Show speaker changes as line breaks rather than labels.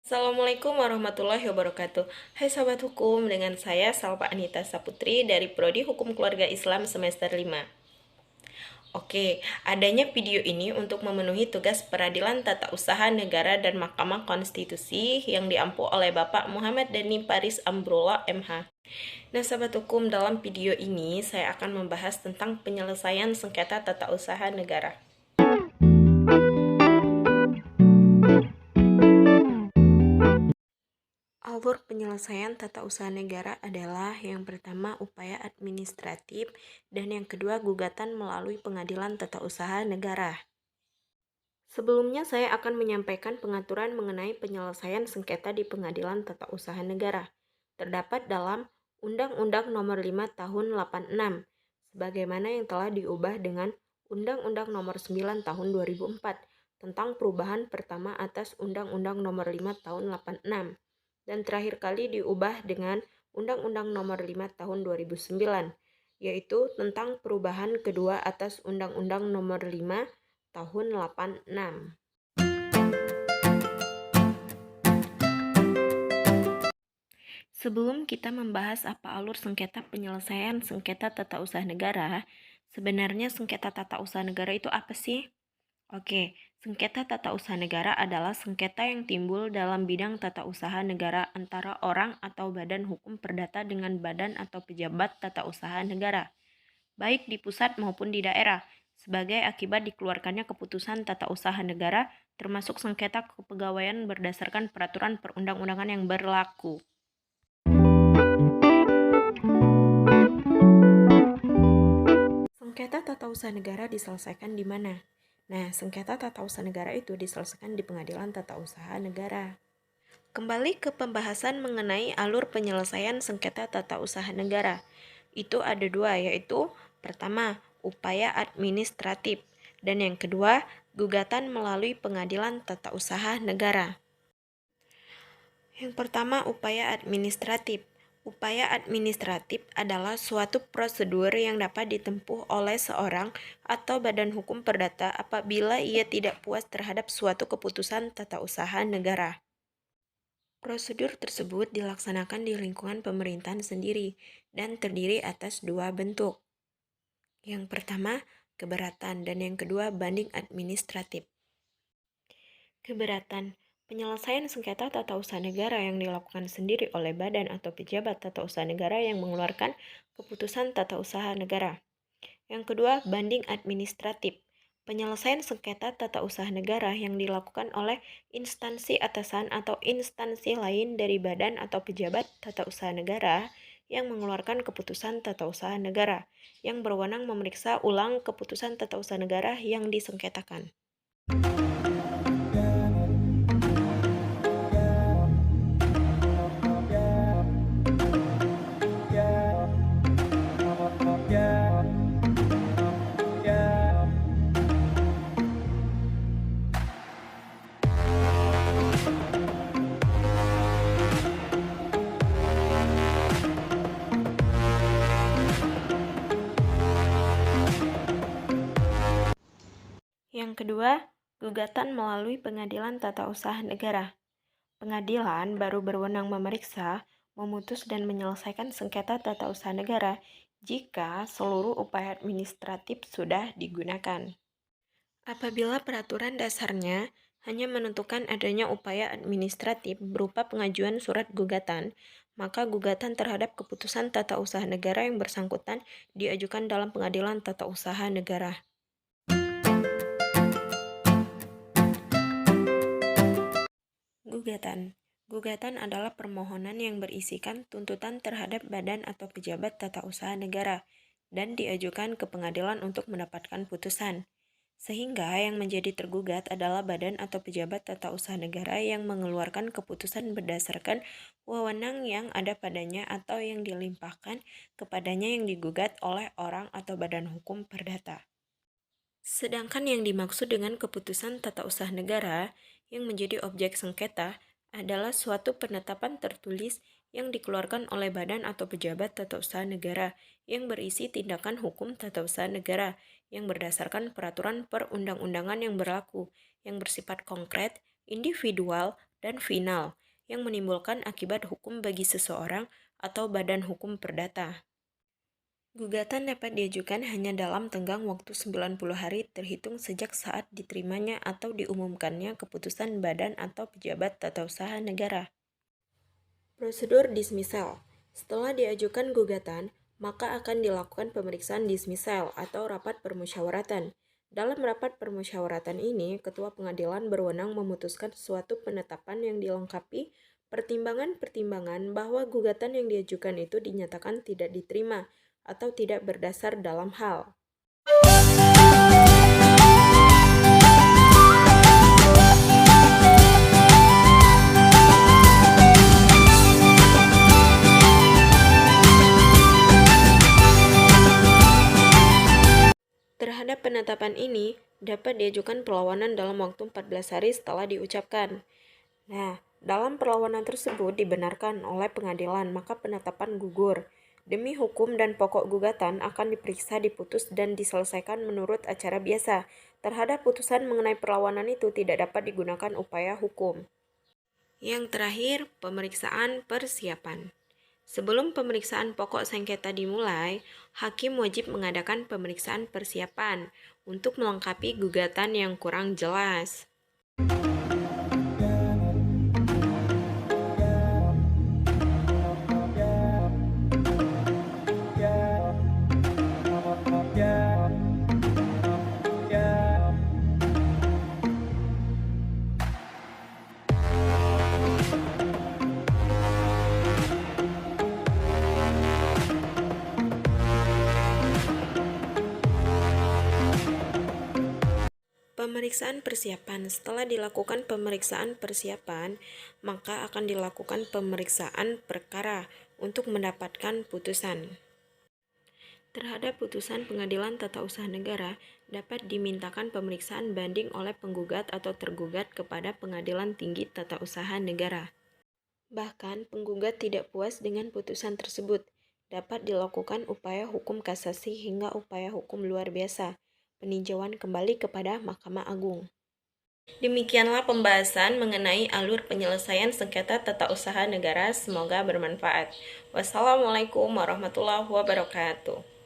Assalamualaikum warahmatullahi wabarakatuh. Hai sahabat hukum, dengan saya Salva Anita Saputri dari Prodi Hukum Keluarga Islam semester 5. Oke, adanya video ini untuk memenuhi tugas Peradilan Tata Usaha Negara dan Mahkamah Konstitusi yang diampu oleh Bapak Muhammad Dhani Paris Amrullah MH. Nah, sahabat hukum, dalam video ini saya akan membahas tentang penyelesaian sengketa tata usaha negara. Alur penyelesaian tata usaha negara adalah yang pertama upaya administratif dan yang kedua gugatan melalui pengadilan tata usaha negara. Sebelumnya saya akan menyampaikan pengaturan mengenai penyelesaian sengketa di pengadilan tata usaha negara. Terdapat dalam Undang-Undang Nomor 5 Tahun 86, sebagaimana yang telah diubah dengan Undang-Undang Nomor 9 Tahun 2004 tentang perubahan pertama atas Undang-Undang Nomor 5 Tahun 86 dan terakhir kali diubah dengan Undang-Undang Nomor 5 Tahun 2009, yaitu tentang perubahan kedua atas Undang-Undang Nomor 5 Tahun 86. Sebelum kita membahas apa alur sengketa penyelesaian sengketa tata usaha negara, sebenarnya sengketa tata usaha negara itu apa sih? Oke, sengketa tata usaha negara adalah sengketa yang timbul dalam bidang tata usaha negara antara orang atau badan hukum perdata dengan badan atau pejabat tata usaha negara, baik di pusat maupun di daerah, sebagai akibat dikeluarkannya keputusan tata usaha negara, termasuk sengketa kepegawaian berdasarkan peraturan perundang-undangan yang berlaku. Sengketa tata usaha negara diselesaikan di mana? Nah, sengketa tata usaha negara itu diselesaikan di Pengadilan Tata Usaha Negara. Kembali ke pembahasan mengenai alur penyelesaian sengketa tata usaha negara. Itu ada dua, yaitu pertama, upaya administratif, dan yang kedua, gugatan melalui Pengadilan Tata Usaha Negara. Yang pertama, upaya administratif. Upaya administratif adalah suatu prosedur yang dapat ditempuh oleh seorang atau badan hukum perdata apabila ia tidak puas terhadap suatu keputusan tata usaha negara. Prosedur tersebut dilaksanakan di lingkungan pemerintahan sendiri dan terdiri atas dua bentuk. Yang pertama, keberatan, dan yang kedua, banding administratif. Keberatan. Penyelesaian sengketa tata usaha negara yang dilakukan sendiri oleh badan atau pejabat tata usaha negara yang mengeluarkan keputusan tata usaha negara. Yang kedua, banding administratif. Penyelesaian sengketa tata usaha negara yang dilakukan oleh instansi atasan atau instansi lain dari badan atau pejabat tata usaha negara yang mengeluarkan keputusan tata usaha negara, yang berwenang memeriksa ulang keputusan tata usaha negara yang disengketakan. Yang kedua, gugatan melalui Pengadilan Tata Usaha Negara. Pengadilan baru berwenang memeriksa, memutus dan menyelesaikan sengketa tata usaha negara jika seluruh upaya administratif sudah digunakan. Apabila peraturan dasarnya hanya menentukan adanya upaya administratif berupa pengajuan surat gugatan, maka gugatan terhadap keputusan tata usaha negara yang bersangkutan diajukan dalam Pengadilan Tata Usaha Negara. Gugatan. Gugatan adalah permohonan yang berisikan tuntutan terhadap badan atau pejabat tata usaha negara dan diajukan ke pengadilan untuk mendapatkan putusan. Sehingga yang menjadi tergugat adalah badan atau pejabat tata usaha negara yang mengeluarkan keputusan berdasarkan wewenang yang ada padanya atau yang dilimpahkan kepadanya yang digugat oleh orang atau badan hukum perdata. Sedangkan yang dimaksud dengan keputusan tata usaha negara yang menjadi objek sengketa adalah suatu penetapan tertulis yang dikeluarkan oleh badan atau pejabat tata usaha negara yang berisi tindakan hukum tata usaha negara yang berdasarkan peraturan perundang-undangan yang berlaku, yang bersifat konkret, individual, dan final yang menimbulkan akibat hukum bagi seseorang atau badan hukum perdata. Gugatan dapat diajukan hanya dalam tenggang waktu 90 hari terhitung sejak saat diterimanya atau diumumkannya keputusan badan atau pejabat tata usaha negara. Prosedur dismissal. Setelah diajukan gugatan, maka akan dilakukan pemeriksaan dismissal atau rapat permusyawaratan. Dalam rapat permusyawaratan ini, ketua pengadilan berwenang memutuskan suatu penetapan yang dilengkapi pertimbangan-pertimbangan bahwa gugatan yang diajukan itu dinyatakan tidak diterima atau tidak berdasar dalam hal terhadap penetapan ini dapat diajukan perlawanan dalam waktu 14 hari setelah diucapkan. Nah, dalam perlawanan tersebut dibenarkan oleh pengadilan, maka penetapan gugur. Demi hukum dan pokok gugatan akan diperiksa, diputus, dan diselesaikan menurut acara biasa. Terhadap putusan mengenai perlawanan itu tidak dapat digunakan upaya hukum. Yang terakhir, pemeriksaan persiapan. Sebelum pemeriksaan pokok sengketa dimulai, hakim wajib mengadakan pemeriksaan persiapan untuk melengkapi gugatan yang kurang jelas. Pemeriksaan persiapan. Setelah dilakukan pemeriksaan persiapan, maka akan dilakukan pemeriksaan perkara untuk mendapatkan putusan. Terhadap putusan pengadilan tata usaha negara, dapat dimintakan pemeriksaan banding oleh penggugat atau tergugat kepada pengadilan tinggi tata usaha negara. Bahkan, penggugat tidak puas dengan putusan tersebut, dapat dilakukan upaya hukum kasasi hingga upaya hukum luar biasa, peninjauan kembali kepada Mahkamah Agung. Demikianlah pembahasan mengenai alur penyelesaian sengketa tata usaha negara. Semoga bermanfaat. Wassalamualaikum warahmatullahi wabarakatuh.